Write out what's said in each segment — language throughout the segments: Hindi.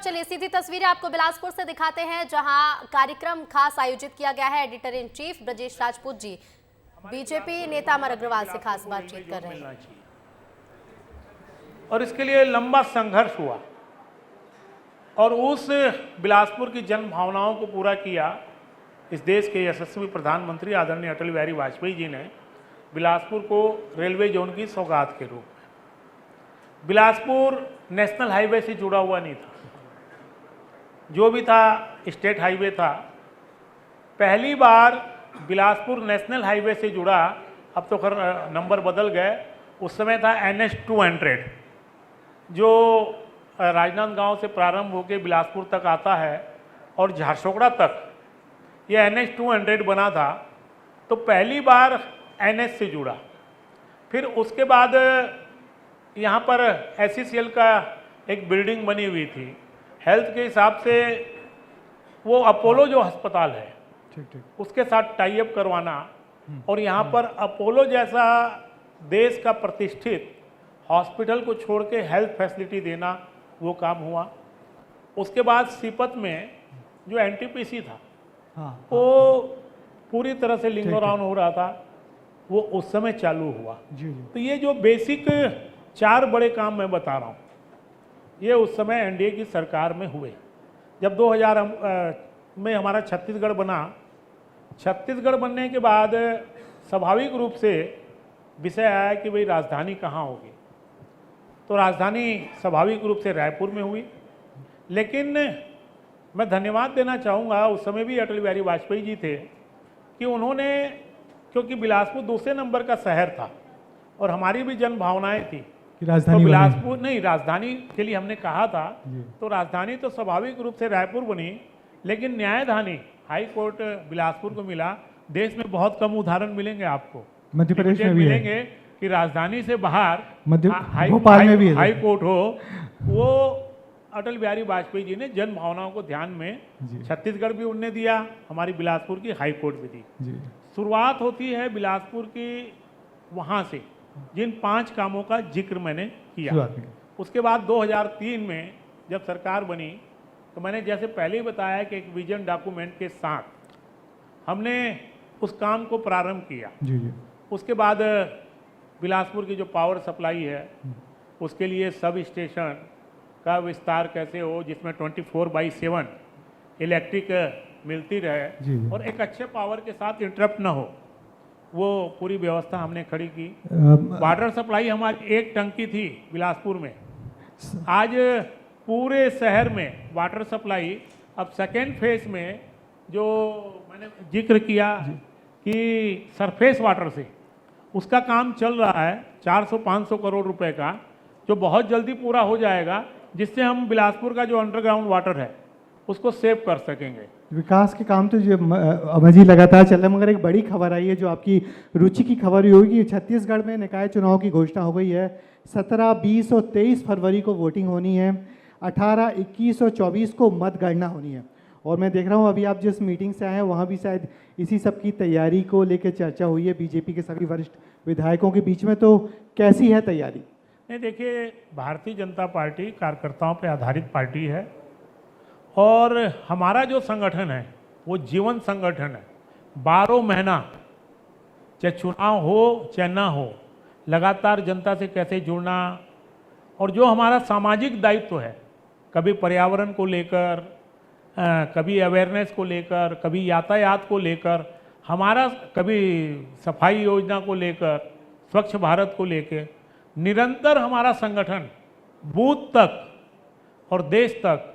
चलिए सीधी तस्वीरें आपको बिलासपुर से दिखाते हैं, जहां कार्यक्रम खास आयोजित किया गया है। Editor in chief Brajesh Rajput ji BJP नेता अमर अग्रवाल से खास बातचीत कर रहे हैं और इसके लिए लंबा संघर्ष हुआ और उस बिलासपुर की जन भावनाओं को पूरा किया इस देश के यशस्वी प्रधानमंत्री आदरणीय अटल बिहारी वाजपेयी जी ने बिलासपुर को रेलवे जोन की सौगात के रूप में। बिलासपुर नेशनल हाईवे से जुड़ा हुआ नहीं था, जो भी था स्टेट हाईवे था। पहली बार बिलासपुर नेशनल हाईवे से जुड़ा, अब तो खैर नंबर बदल गए, उस समय था NH 200 जो राजनांदगांव से प्रारंभ होकर बिलासपुर तक आता है और झारसोगड़ा तक ये NH 200 बना था। तो पहली बार NH से जुड़ा। फिर उसके बाद यहाँ पर SCCL का एक बिल्डिंग बनी हुई थी हेल्थ के हिसाब से, वो अपोलो जो अस्पताल है ठीक उसके साथ टाई अप करवाना और यहाँ पर अपोलो जैसा देश का प्रतिष्ठित हॉस्पिटल को छोड़ के हेल्थ फैसिलिटी देना, वो काम हुआ। उसके बाद सीपत में जो NTPC था वो पूरी तरह से लिंग ऑन हो रहा था, वो उस समय चालू हुआ। तो ये जो बेसिक 4 बड़े काम मैं बता रहा हूँ, ये उस समय NDA की सरकार में हुए। जब 2000 में हमारा छत्तीसगढ़ बना, छत्तीसगढ़ बनने के बाद स्वाभाविक रूप से विषय आया कि भाई राजधानी कहाँ होगी। तो राजधानी स्वाभाविक रूप से रायपुर में हुई। लेकिन मैं धन्यवाद देना चाहूँगा, उस समय भी अटल बिहारी वाजपेयी जी थे कि उन्होंने, क्योंकि बिलासपुर दूसरे नंबर का शहर था और हमारी भी जन भावनाएं थी राजधानी तो बिलासपुर नहीं, राजधानी के लिए हमने कहा था। तो राजधानी तो स्वाभाविक रूप से रायपुर बनी, लेकिन न्यायधानी हाई कोर्ट बिलासपुर को मिला। देश में बहुत कम उदाहरण मिलेंगे आपको, मध्य प्रदेश में भी मिलेंगे कि राजधानी से बाहर भोपाल में भी हाई कोर्ट हो। वो अटल बिहारी वाजपेयी जी ने जन भावनाओं को ध्यान में, छत्तीसगढ़ भी उनने दिया, हमारी बिलासपुर की हाई कोर्ट भी दी। शुरुआत होती है बिलासपुर की वहाँ से, जिन 5 कामों का जिक्र मैंने किया। उसके बाद 2003 में जब सरकार बनी तो मैंने जैसे पहले ही बताया कि एक विजन डॉक्यूमेंट के साथ हमने उस काम को प्रारंभ किया। उसके बाद बिलासपुर की जो पावर सप्लाई है उसके लिए सब स्टेशन का विस्तार कैसे हो, जिसमें 24/7 इलेक्ट्रिक मिलती रहे और एक अच्छे पावर के साथ इंटरप्ट ना हो, वो पूरी व्यवस्था हमने खड़ी की। वाटर सप्लाई हमारी 1 टंकी थी बिलासपुर में, आज पूरे शहर में वाटर सप्लाई। अब सेकेंड फेज में जो मैंने जिक्र किया कि सरफेस वाटर से, उसका काम चल रहा है 400-500 करोड़ रुपए का, जो बहुत जल्दी पूरा हो जाएगा, जिससे हम बिलासपुर का जो अंडरग्राउंड वाटर है उसको सेव कर सकेंगे। विकास के काम तो जो अमर जी लगातार चल रहे हैं, मगर एक बड़ी खबर आई है जो आपकी रुचि की खबर ही होगी। छत्तीसगढ़ में निकाय चुनाव की घोषणा हो गई है। 17, 20 और 23 फरवरी को वोटिंग होनी है। 18, 21 और 24 को मतगणना होनी है। और मैं देख रहा हूँ अभी आप जिस मीटिंग से आए हैं वहाँ भी शायद इसी सब की तैयारी को लेकर चर्चा हुई है बीजेपी के सभी वरिष्ठ विधायकों के बीच में। तो कैसी है तैयारी? नहीं, देखिए, भारतीय जनता पार्टी कार्यकर्ताओं पर आधारित पार्टी है और हमारा जो संगठन है वो जीवन संगठन है। 12 महीना चाहे चुनाव हो चाहे ना हो, लगातार जनता से कैसे जुड़ना, और जो हमारा सामाजिक दायित्व है, कभी पर्यावरण को लेकर, कभी अवेयरनेस को लेकर, कभी यातायात को लेकर, हमारा कभी सफाई योजना को लेकर, स्वच्छ भारत को लेकर, निरंतर हमारा संगठन बूथ तक और देश तक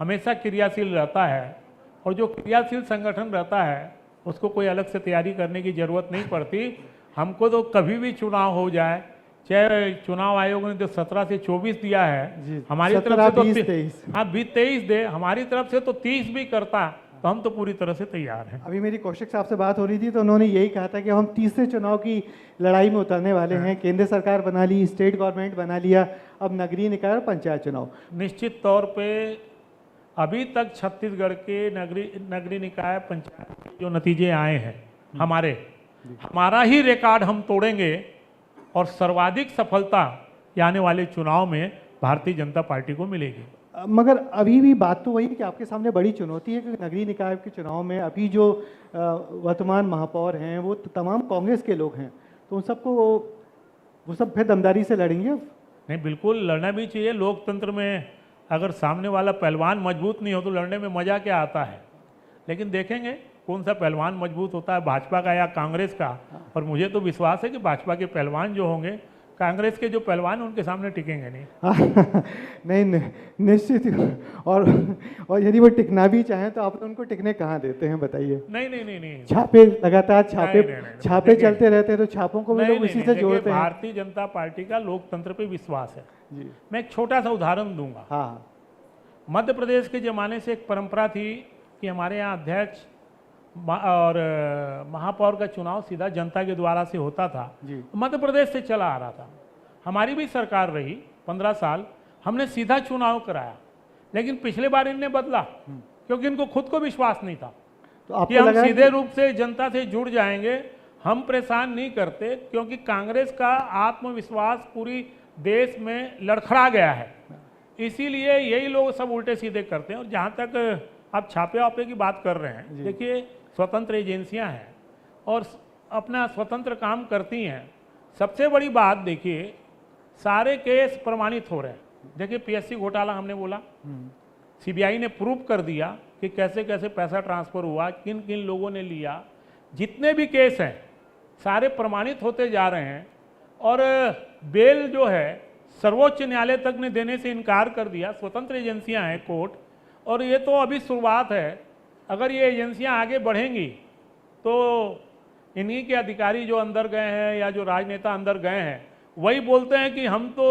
हमेशा क्रियाशील रहता है। और जो क्रियाशील संगठन रहता है उसको कोई अलग से तैयारी करने की ज़रूरत नहीं पड़ती। हमको तो कभी भी चुनाव हो जाए, चाहे चुनाव आयोग ने जो 17 से 24 दिया है, हमारी तरफ से तो 23 दे, हमारी तरफ से तो 30 भी करता, तो हम तो पूरी तरह से तैयार हैं। अभी मेरी कौशिक साहब से बात हो रही थी तो उन्होंने यही कहा था कि हम तीसरे चुनाव की लड़ाई में उतरने वाले हैं। केंद्र सरकार बना ली, स्टेट गवर्नमेंट बना लिया, अब नगरीय निकाय और पंचायत चुनाव। निश्चित तौर पे अभी तक छत्तीसगढ़ के नगरीय निकाय पंचायत के जो नतीजे आए हैं हमारा ही रिकॉर्ड हम तोड़ेंगे और सर्वाधिक सफलता आने वाले चुनाव में भारतीय जनता पार्टी को मिलेगी। मगर अभी भी बात तो वही है कि आपके सामने बड़ी चुनौती है कि नगरीय निकाय के चुनाव में अभी जो वर्तमान महापौर हैं वो तमाम कांग्रेस के लोग हैं, तो उन सबको वो सब फिर दमदारी से लड़ेंगे। नहीं, बिल्कुल लड़ना भी चाहिए। लोकतंत्र में अगर सामने वाला पहलवान मजबूत नहीं हो तो लड़ने में मज़ा क्या आता है। लेकिन देखेंगे कौन सा पहलवान मजबूत होता है, भाजपा का या कांग्रेस का। और मुझे तो विश्वास है कि भाजपा के पहलवान जो होंगे, कांग्रेस के जो पहलवान उनके सामने टिकेंगे नहीं। नहीं, निश्चित ही। और यदि वो टिकना भी चाहें तो आप उनको टिकने कहाँ देते हैं बताइए। नहीं। छापे लगातार छापे नहीं। चलते रहते हैं, तो छापों को भी लोग इसी से जोड़ते हैं। भारतीय जनता पार्टी का लोकतंत्र पे विश्वास है जी। मैं एक छोटा सा उदाहरण दूंगा। हाँ, मध्य प्रदेश के ज़माने से एक परंपरा थी कि हमारे यहाँ अध्यक्ष और महापौर का चुनाव सीधा जनता के द्वारा से होता था। जी। मध्य प्रदेश से चला आ रहा था। हमारी भी सरकार रही 15 साल, हमने सीधा चुनाव कराया। लेकिन पिछले बार इनने बदला क्योंकि इनको खुद को विश्वास नहीं था तो कि हम सीधे रूप से जनता से जुड़ जाएंगे। हम परेशान नहीं करते क्योंकि कांग्रेस का आत्मविश्वास पूरी देश में लड़खड़ा गया है। इसीलिए यही लोग सब उल्टे सीधे करते हैं। और जहाँ तक आप छापे वापे की बात कर रहे हैं, देखिए स्वतंत्र एजेंसियां हैं और अपना स्वतंत्र काम करती हैं। सबसे बड़ी बात देखिए, सारे केस प्रमाणित हो रहे हैं। देखिए पीएससी घोटाला हमने बोला, सीबीआई ने प्रूव कर दिया कि कैसे कैसे पैसा ट्रांसफर हुआ, किन किन लोगों ने लिया। जितने भी केस हैं सारे प्रमाणित होते जा रहे हैं। और बेल जो है सर्वोच्च न्यायालय तक ने देने से इनकार कर दिया। स्वतंत्र एजेंसियां हैं कोर्ट, और ये तो अभी शुरुआत है। अगर ये एजेंसियां आगे बढ़ेंगी तो इन्हीं के अधिकारी जो अंदर गए हैं या जो राजनेता अंदर गए हैं वही बोलते हैं कि हम तो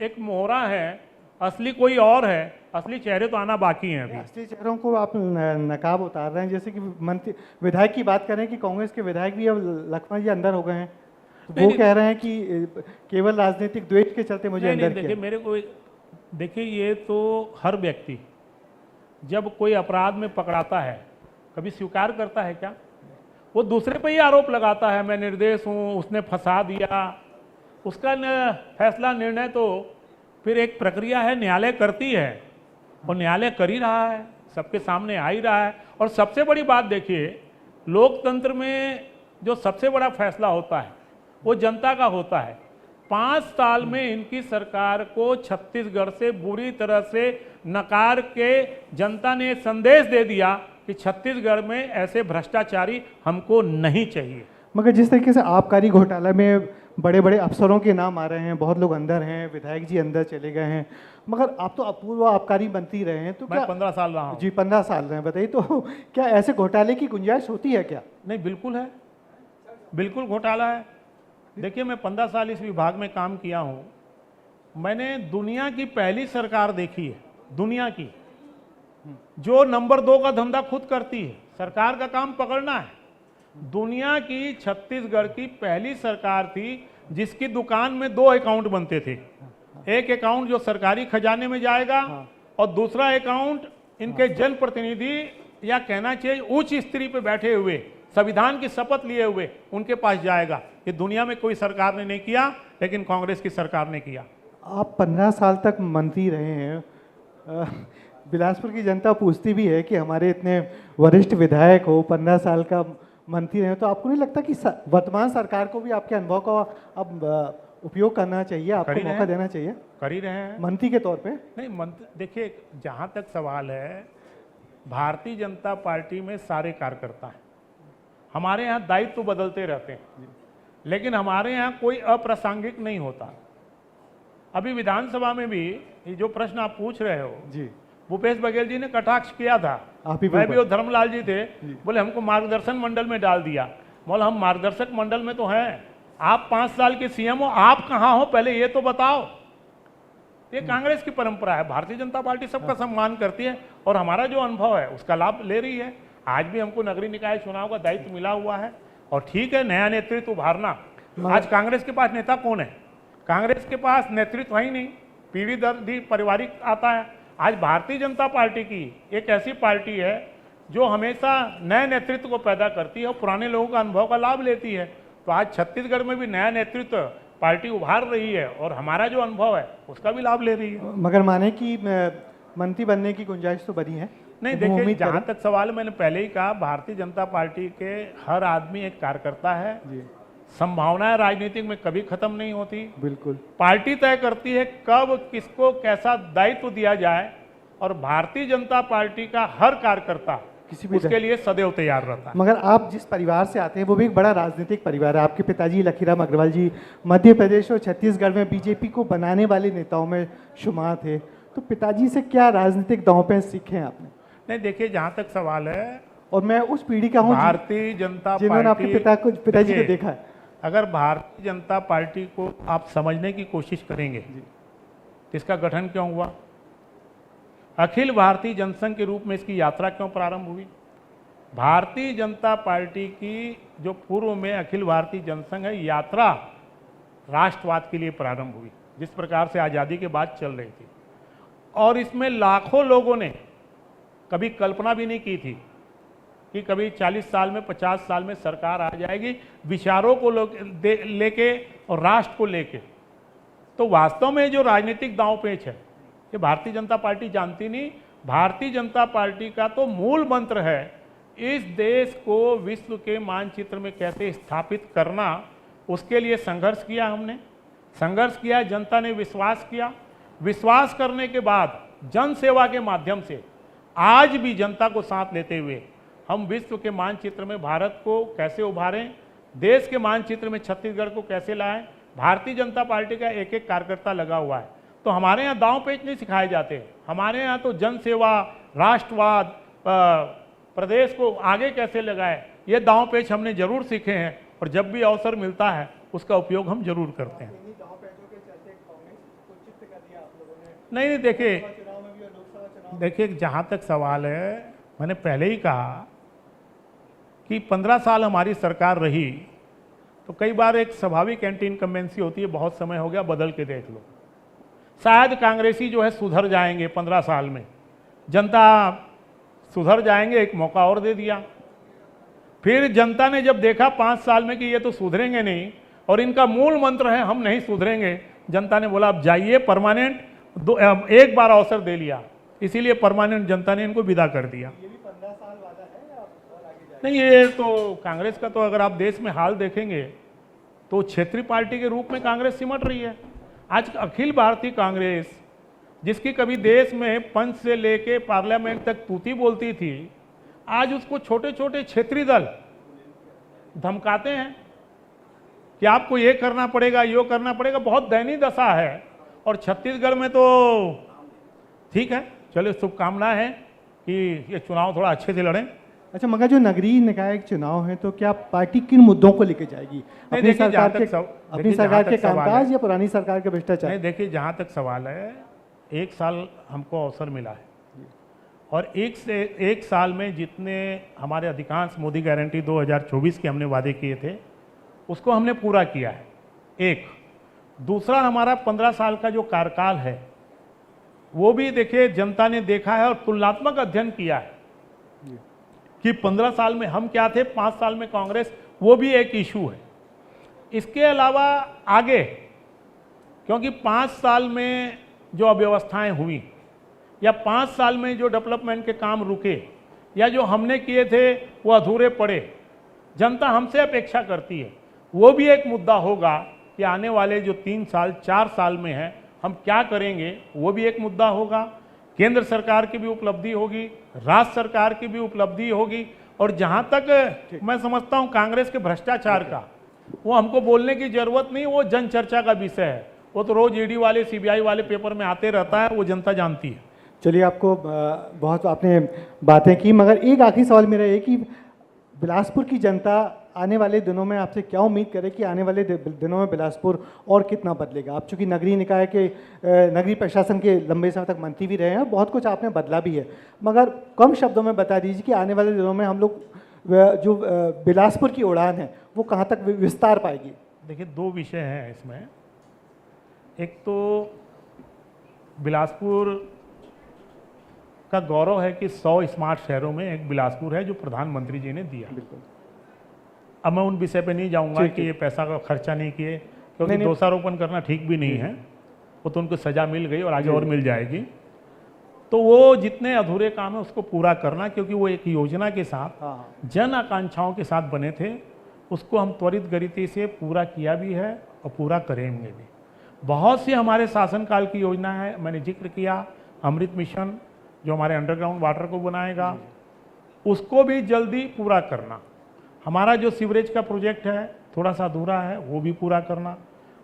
एक मोहरा है, असली कोई और है। असली चेहरे तो आना बाकी हैं अभी। असली चेहरों को आप नकाब उतार रहे हैं। जैसे कि मंत्री विधायक की बात करें कि कांग्रेस के विधायक भी अब लखमा जी अंदर हो गए हैं, तो वो कह रहे हैं कि केवल राजनीतिक द्वेष के चलते मुझे अंदर किया। देखिए मेरे को देखिए, ये तो हर व्यक्ति जब कोई अपराध में पकड़ाता है कभी स्वीकार करता है क्या? वो दूसरे पे ही आरोप लगाता है, मैं निर्दोष हूँ, उसने फंसा दिया। उसका फैसला निर्णय तो फिर एक प्रक्रिया है, न्यायालय करती है और न्यायालय कर ही रहा है, सबके सामने आ ही रहा है। और सबसे बड़ी बात देखिए, लोकतंत्र में जो सबसे बड़ा फैसला होता है वो जनता का होता है। 5 साल में इनकी सरकार को छत्तीसगढ़ से बुरी तरह से नकार के जनता ने संदेश दे दिया कि छत्तीसगढ़ में ऐसे भ्रष्टाचारी हमको नहीं चाहिए। मगर जिस तरीके से आबकारी घोटाला में बड़े बड़े अफसरों के नाम आ रहे हैं, बहुत लोग अंदर हैं, विधायक जी अंदर चले गए हैं, मगर आप तो अपूर्व आबकारी मंत्री रहे हैं, तो मैं क्या 15 साल रहा हूँ। जी 15 साल रहे हैं, बताइए तो क्या ऐसे घोटाले की गुंजाइश होती है क्या? नहीं, बिल्कुल है, बिल्कुल घोटाला है। देखिए मैं 15 साल इस विभाग में काम किया हूँ। मैंने दुनिया की पहली सरकार देखी है, दुनिया की, जो नंबर 2 का धंधा खुद करती है। सरकार का काम पकड़ना है। दुनिया की छत्तीसगढ़ की पहली सरकार थी जिसकी दुकान में 2 अकाउंट बनते थे। एक अकाउंट जो सरकारी खजाने में जाएगा और दूसरा अकाउंट इनके जनप्रतिनिधि या कहना चाहिए उच्च स्त्री पे बैठे हुए, संविधान की शपथ लिए हुए उनके पास जाएगा। ये दुनिया में कोई सरकार ने नहीं किया, लेकिन कांग्रेस की सरकार ने किया। आप 15 साल तक मंत्री रहे हैं। बिलासपुर की जनता पूछती भी है कि हमारे इतने वरिष्ठ विधायक हो, 15 साल का मंत्री रहे, तो आपको नहीं लगता कि वर्तमान सरकार को भी आपके अनुभव का अब उपयोग करना चाहिए, आपको मौका देना चाहिए? कर ही रहे हैं मंत्री के तौर पे। नहीं, मंत्री देखिए, जहाँ तक सवाल है, भारतीय जनता पार्टी में सारे कार्यकर्ता हैं। हमारे यहाँ दायित्व तो बदलते रहते हैं, लेकिन हमारे यहाँ कोई अप्रासंगिक नहीं होता। अभी विधानसभा में भी ये जो प्रश्न आप पूछ रहे हो जी, भूपेश बघेल जी ने कटाक्ष किया था। आप ही मैं भी, और धर्मलाल जी थे, बोले हमको मार्गदर्शन मंडल में डाल दिया। बोले हम मार्गदर्शक मंडल में तो हैं, आप 5 साल के सीएम हो, आप कहाँ हो पहले ये तो बताओ। ये कांग्रेस की परंपरा है। भारतीय जनता पार्टी सबका सम्मान करती है और हमारा जो अनुभव है उसका लाभ ले रही है। आज भी हमको नगरीय निकाय चुनाव का दायित्व मिला हुआ है और ठीक है, नया नेतृत्व उभारना। आज कांग्रेस के पास नेता कौन है? कांग्रेस के पास नेतृत्व है ही नहीं, पीढ़ी दर पारिवारिक आता है। आज भारतीय जनता पार्टी की एक ऐसी पार्टी है जो हमेशा नए नेतृत्व को पैदा करती है और पुराने लोगों का अनुभव का लाभ लेती है। तो आज छत्तीसगढ़ में भी नया नेतृत्व पार्टी उभार रही है और हमारा जो अनुभव है उसका भी लाभ ले रही है। मगर माने कि मंत्री बनने की गुंजाइश तो बनी है। नहीं तो वो देखिए, उम्मीद जहाँ करें। तक सवाल मैंने पहले ही कहा, भारतीय जनता पार्टी के हर आदमी एक कार्यकर्ता है। जी संभावनाएं राजनीतिक में कभी खत्म नहीं होती। बिल्कुल। पार्टी तय करती है कब किसको कैसा दायित्व दिया जाए, और भारतीय जनता पार्टी का हर कार्यकर्ता किसी भी उसके लिए सदैव तैयार रहता है। मगर आप जिस परिवार से आते हैं वो भी एक बड़ा राजनीतिक परिवार है। आपके पिताजी लखीराम अग्रवाल जी मध्य प्रदेश और छत्तीसगढ़ में बीजेपी को बनाने वाले नेताओं में शुमार थे। तो पिताजी से क्या राजनीतिक दांव पे सीखे हैं आपने? नहीं देखिए, जहाँ तक सवाल है, और मैं उस पीढ़ी का हूँ भारतीय जनता जिन्होंने आपके पार्टी पिताजी को देखिए, देखा है। अगर भारतीय जनता पार्टी को आप समझने की कोशिश करेंगे तो इसका गठन क्यों हुआ, अखिल भारतीय जनसंघ के रूप में इसकी यात्रा क्यों प्रारंभ हुई। भारतीय जनता पार्टी की जो पूर्व में अखिल भारतीय जनसंघ है, यात्रा राष्ट्रवाद के लिए प्रारंभ हुई, जिस प्रकार से आज़ादी के बाद चल रही थी। और इसमें लाखों लोगों ने कभी कल्पना भी नहीं की थी कि कभी 40 साल में 50 साल में सरकार आ जाएगी विचारों को लेके और राष्ट्र को लेके। तो वास्तव में जो राजनीतिक दांव पेच है ये भारतीय जनता पार्टी जानती नहीं। भारतीय जनता पार्टी का तो मूल मंत्र है इस देश को विश्व के मानचित्र में कैसे स्थापित करना। उसके लिए संघर्ष किया हमने, संघर्ष किया, जनता ने विश्वास किया। विश्वास करने के बाद जन सेवा के माध्यम से आज भी जनता को साथ लेते हुए हम विश्व के मानचित्र में भारत को कैसे उभारें, देश के मानचित्र में छत्तीसगढ़ को कैसे लाएं। भारतीय जनता पार्टी का एक एक कार्यकर्ता लगा हुआ है। तो हमारे यहाँ दांव पेच नहीं सिखाए जाते, हमारे यहाँ तो जन सेवा, राष्ट्रवाद, प्रदेश को आगे कैसे लगाए, ये दांव पेच हमने जरूर सीखे हैं। और जब भी अवसर मिलता है उसका उपयोग हम जरूर करते हैं। नहीं देखिए, जहाँ तक सवाल है, मैंने पहले ही कहा कि 15 साल हमारी सरकार रही तो कई बार एक स्वाभाविक एंटी इनकम्बेंसी होती है, बहुत समय हो गया, बदल के देख लो। शायद कांग्रेसी जो है सुधर जाएंगे 15 साल में, जनता सुधर जाएंगे, एक मौका और दे दिया। फिर जनता ने जब देखा 5 साल में कि ये तो सुधरेंगे नहीं और इनका मूल मंत्र है हम नहीं सुधरेंगे, जनता ने बोला अब जाइए परमानेंट, एक बार अवसर दे लिया, इसीलिए परमानेंट जनता ने इनको विदा कर दिया। ये भी 15 साल वाला है या और आगे जाएगा? नहीं, ये तो कांग्रेस का तो अगर आप देश में हाल देखेंगे तो क्षेत्रीय पार्टी के रूप में कांग्रेस सिमट रही है। आज अखिल भारतीय कांग्रेस, जिसकी कभी देश में पंच से लेके पार्लियामेंट तक तूती बोलती थी, आज उसको छोटे छोटे क्षेत्रीय दल धमकाते हैं कि आपको ये करना पड़ेगा, यो करना पड़ेगा। बहुत दयनीय दशा है। और छत्तीसगढ़ में तो ठीक है, चलिए शुभकामनाएं हैं कि ये चुनाव थोड़ा अच्छे से लड़ें। अच्छा, मगर जो नगरीय निकाय चुनाव है तो क्या पार्टी किन मुद्दों को लेके जाएगी? अपनी सरकार के कामकाज या पुरानी सरकार के भ्रष्टाचार? नहीं देखिए, जहाँ तक सवाल है, 1 साल हमको अवसर मिला है और एक साल में जितने हमारे अधिकांश मोदी गारंटी 2024 के हमने वादे किए थे उसको हमने पूरा किया है। एक दूसरा, हमारा 15 साल का जो कार्यकाल है वो भी देखिए जनता ने देखा है और तुलनात्मक अध्ययन किया है कि 15 साल में हम क्या थे, 5 साल में कांग्रेस, वो भी एक इशू है। इसके अलावा आगे, क्योंकि 5 साल में जो अव्यवस्थाएं हुई या 5 साल में जो डेवलपमेंट के काम रुके या जो हमने किए थे वो अधूरे पड़े, जनता हमसे अपेक्षा करती है। वो भी एक मुद्दा होगा कि आने वाले जो 3 साल 4 साल में है हम क्या करेंगे, वो भी एक मुद्दा होगा। केंद्र सरकार की भी उपलब्धि होगी, राज्य सरकार की भी उपलब्धि होगी। और जहाँ तक मैं समझता हूँ कांग्रेस के भ्रष्टाचार का, वो हमको बोलने की जरूरत नहीं, वो जन चर्चा का विषय है। वो तो रोज ईडी वाले, सीबीआई वाले पेपर में आते रहता है, वो जनता जानती है। चलिए, आपको बहुत आपने बातें की, मगर एक आखिरी सवाल मेरा ये कि बिलासपुर की जनता आने वाले दिनों में आपसे क्या उम्मीद करे कि आने वाले दिनों में बिलासपुर और कितना बदलेगा? आप चूंकि नगरीय निकाय के नगरीय प्रशासन के लंबे समय तक मंत्री भी रहे हैं और बहुत कुछ आपने बदला भी है, मगर कम शब्दों में बता दीजिए कि आने वाले दिनों में हम लोग जो बिलासपुर की उड़ान है वो कहाँ तक विस्तार पाएगी? देखिए, 2 विषय हैं इसमें। एक तो बिलासपुर का गौरव है कि 100 स्मार्ट शहरों में एक बिलासपुर है जो प्रधानमंत्री जी ने दिया। बिल्कुल। अब मैं उन विषय पे नहीं जाऊंगा कि ये पैसा का खर्चा नहीं किए, क्योंकि दोषारोपण करना ठीक भी नहीं है। वो तो उनको सजा मिल गई और आगे और मिल जाएगी। तो वो जितने अधूरे काम है उसको पूरा करना, क्योंकि वो एक योजना के साथ हाँ जन आकांक्षाओं के साथ बने थे, उसको हम त्वरित गति से पूरा किया भी है और पूरा करेंगे भी। बहुत सी हमारे शासनकाल की योजना है, मैंने जिक्र किया अमृत मिशन जो हमारे अंडरग्राउंड वाटर को बनाएगा, उसको भी जल्दी पूरा करना। हमारा जो सीवरेज का प्रोजेक्ट है थोड़ा सा अधूरा है, वो भी पूरा करना।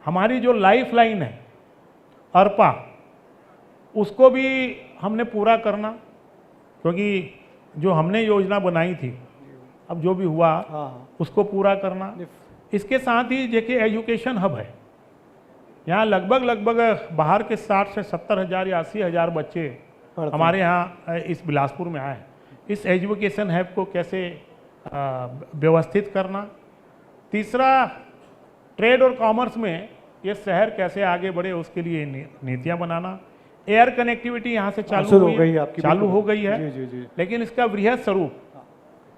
हमारी जो लाइफ लाइन है अरपा, उसको भी हमने पूरा करना, क्योंकि जो हमने योजना बनाई थी अब जो भी हुआ हाँ उसको पूरा करना। इसके साथ ही देखिए एजुकेशन हब है, यहाँ लगभग बाहर के 60 से 70 हज़ार या 80 हज़ार बच्चे हमारे यहाँ इस बिलासपुर में आए। इस एजुकेशन हब को कैसे व्यवस्थित करना। तीसरा, ट्रेड और कॉमर्स में ये शहर कैसे आगे बढ़े उसके लिए नीतियाँ बनाना। एयर कनेक्टिविटी यहाँ से चालू हो गई है, जी जी। लेकिन इसका वृहद स्वरूप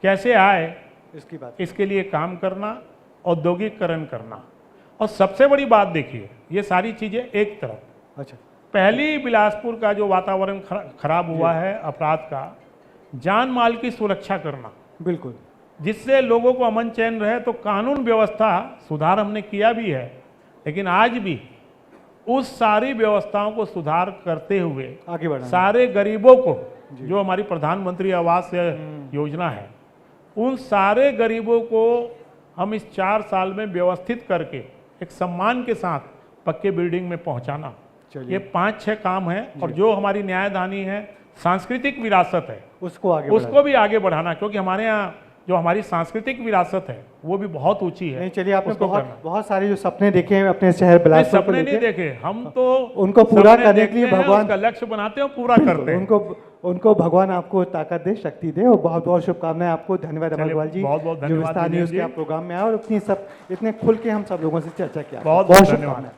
कैसे आए इसकी बात, इसके लिए काम करना, औद्योगिकरण करना। और सबसे बड़ी बात देखिए, ये सारी चीज़ें एक तरफ, अच्छा पहली बिलासपुर का जो वातावरण खराब हुआ है अपराध का, जान माल की सुरक्षा करना, बिल्कुल, जिससे लोगों को अमन चैन रहे। तो कानून व्यवस्था सुधार हमने किया भी है, लेकिन आज भी उस सारी व्यवस्थाओं को सुधार करते हुए आगे बढ़ना, सारे गरीबों को, जो हमारी प्रधानमंत्री आवास योजना है, उन सारे गरीबों को हम इस 4 साल में व्यवस्थित करके एक सम्मान के साथ पक्के बिल्डिंग में पहुंचाना। ये 5-6 काम है। और जो हमारी न्यायदानी है, सांस्कृतिक विरासत है, उसको भी आगे बढ़ाना, क्योंकि हमारे यहाँ जो हमारी सांस्कृतिक विरासत है वो भी बहुत ऊंची है। नहीं चलिए, आपने बहुत सारे जो सपने देखे हैं अपने शहर बिलासपुर को सपने नहीं देखे, हम तो उनको पूरा करने के लिए भगवान का लक्ष्य बनाते हैं और पूरा करते हैं। उनको भगवान आपको ताकत दे, शक्ति दे, और बहुत बहुत शुभकामनाएं आपको। धन्यवाद अमर अग्रवाल जी, बहुत जो विस्तार न्यूज़ के आप प्रोग्राम में आए और इतने खुल के हम सब लोगों से चर्चा किया। बहुत बहुत धन्यवाद।